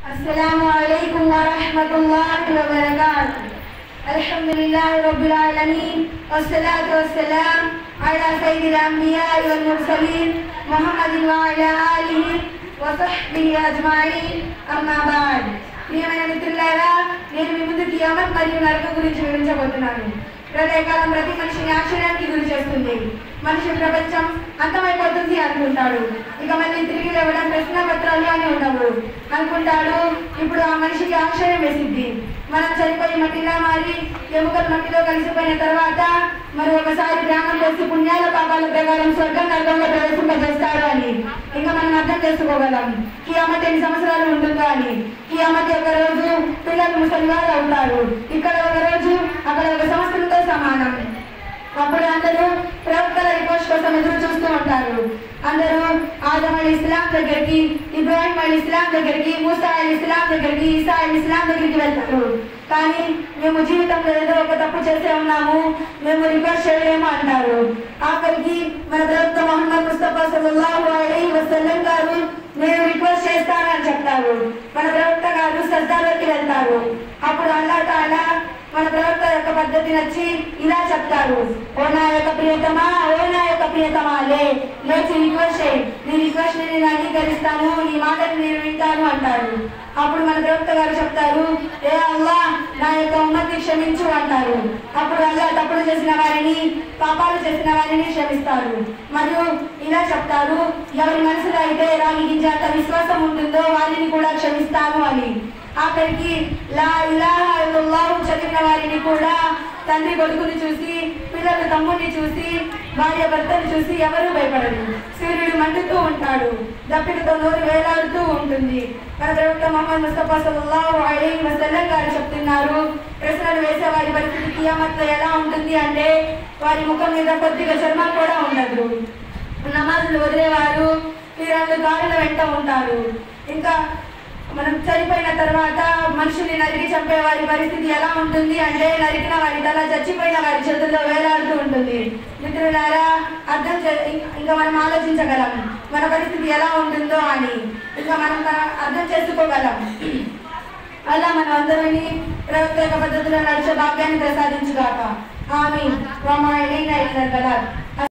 अस्सलामुअलैकुम वरहमतुल्लाहि वबरकातुहू। अल्हम्दुलिल्लाहि रब्बिल आलमीन वस्सलातु वस्सलाम अला सय्यिदिल अंबिया वल मुरसलीन मुहम्मदिन व अला आलिहि व सहबिहि अज्मईन अम्मा बाद। ప్రియమైన మిత్రులారా, నేను మీ ముందు కియామత్ మరియు నరకం గురించి వివరించబోతున్నాను. ప్రళయకాలం ప్రతి మనిషిని ఆశ్చర్యానికి గురి చేస్తుంది. మనిషి ప్రపంచం అంతమైపోతుంది అనుకుంటాడు. ఇక మళ్ళీ తిరిగి లేవడం ప్రశ్న పత్రాలు అని ఉండవు అనుకుంటాడు. ఇప్పుడు ఆ మనిషికి ఆశ్చర్యం వేసింది. మనం చనిపోయి మట్టిలా మారి ఎముకలు మట్టిలో కలిసిపోయిన తర్వాత మరి ఒకసారి ప్రాణం పోసి పుణ్యాల పాపాల ప్రకారం స్వర్గం నరకంలో ప్రవేశింపజేస్తాడు అని ఇంకా మనం అర్థం చేసుకోగలం. కియామత్ ఎన్ని సంవత్సరాలు ఉంటుందో అని. కియామత్ ఒక రోజు పిల్లలు ముసలివారు అవుతారు. ఇక్కడ ఒక రోజు అక్కడ ఒక సంవత్సరంతో సమానం. అప్పుడు అందరూ ప్రవక్తల రిపోర్ట్ కోసం ఎదురు చూస్తూ ఉంటారు. అందరూ ఆదం అలైహిస్సలాం దగ్గరికి, ఇబ్రాహిం అలైహిస్సలాం దగ్గరికి, మూసా అలైహిస్సలాం దగ్గరికి, ఈసా అలైహిస్సలాం దగ్గరికి వెళ్తారు. కానీ మేము జీవితంలో ఏదో ఒక తప్పు చేసే ఉన్నాము, మేము రిపోర్ట్ చేయలేము అంటారు. ఆఖరికి మన ప్రవక్త ముహమ్మద్ ముస్తఫా సల్లల్లాహు అలైహి వసల్లం గారు నేను రిక్వెస్ట్ చేస్తానని చెప్తారు. మన ప్రవక్త గారు సజ్జాలోకి వెళ్తారు. అప్పుడు అల్లాహ్ తాలా మన ప్రవక్త యొక్క పద్ధతి నచ్చి ఇలా చెప్తారు, ఓ నా యొక్క ప్రియతమా, ఓ నా యొక్క ప్రియతమా, లేచి రిక్వెస్ట్ చేయి, నీ రిక్వెస్ట్ ని నేను అంగీకరిస్తాను, నీ మాటని నేను వింటాను అంటారు. అప్పుడు మన ప్రవక్త గారు చెప్తారు, ఏ అల్లాహ్ నా యొక్క ఉమ్మతిని క్షమించు అంటారు. అప్పుడు అల్లాహ్ తప్పులు చేసిన వారిని, పాపాలు చేసిన వారిని క్షమిస్తారు. మరియు ఇలా చెప్తారు, ఎవరి మనసులో అయితే రాగి గింజంత విశ్వాసం ఉంటుందో వారిని కూడా క్షమిస్తాను అని. ఆఖరికి లా ఇలాహా ఇల్లల్లాహ్ చదివిన వారిని కూడా తండ్రి కొడుకుని చూసి, పిల్లలు తమ్ముడిని చూసి, భార్య భర్తను చూసి ఎవరూ భయపడరు. సూర్యుడు మండుతూ ఉంటాడు, దప్పికతో నోరు వేలాడుతూ ఉంటుంది. మన ప్రవక్త ముహమ్మద్ ముస్తఫా సల్లల్లాహు అలైహి వసల్లం గారు చెప్తున్నారు, ప్రశ్నలు వేసే వారి పరిస్థితి కియామత్లో ఎలా ఉంటుంది అంటే వారి ముఖం మీద కొద్దిగా చర్మం కూడా ఉండదు. నమాజులు వదిలేవారు తీరాలు గాలుల వెంట ఉంటారు. ఇంకా మనం చనిపోయిన తర్వాత మనుషుల్ని నరికి చంపే వారి పరిస్థితి ఎలా ఉంటుంది అంటే నరికిన వారి తల చచ్చిపోయిన వారి చేతుల్లో వేలాడుతూ ఉంటుంది. మిత్రులారా, ఇంకా మనం ఆలోచించగలం మన పరిస్థితి ఎలా ఉంటుందో అని. ఇంకా మనం అర్థం చేసుకోగలం. అలా మనం అందరినీ ప్రవక్త యొక్క పద్ధతిలో నడిచే భాగ్యాన్ని ప్రసాదించుగాక. ఆమీన్.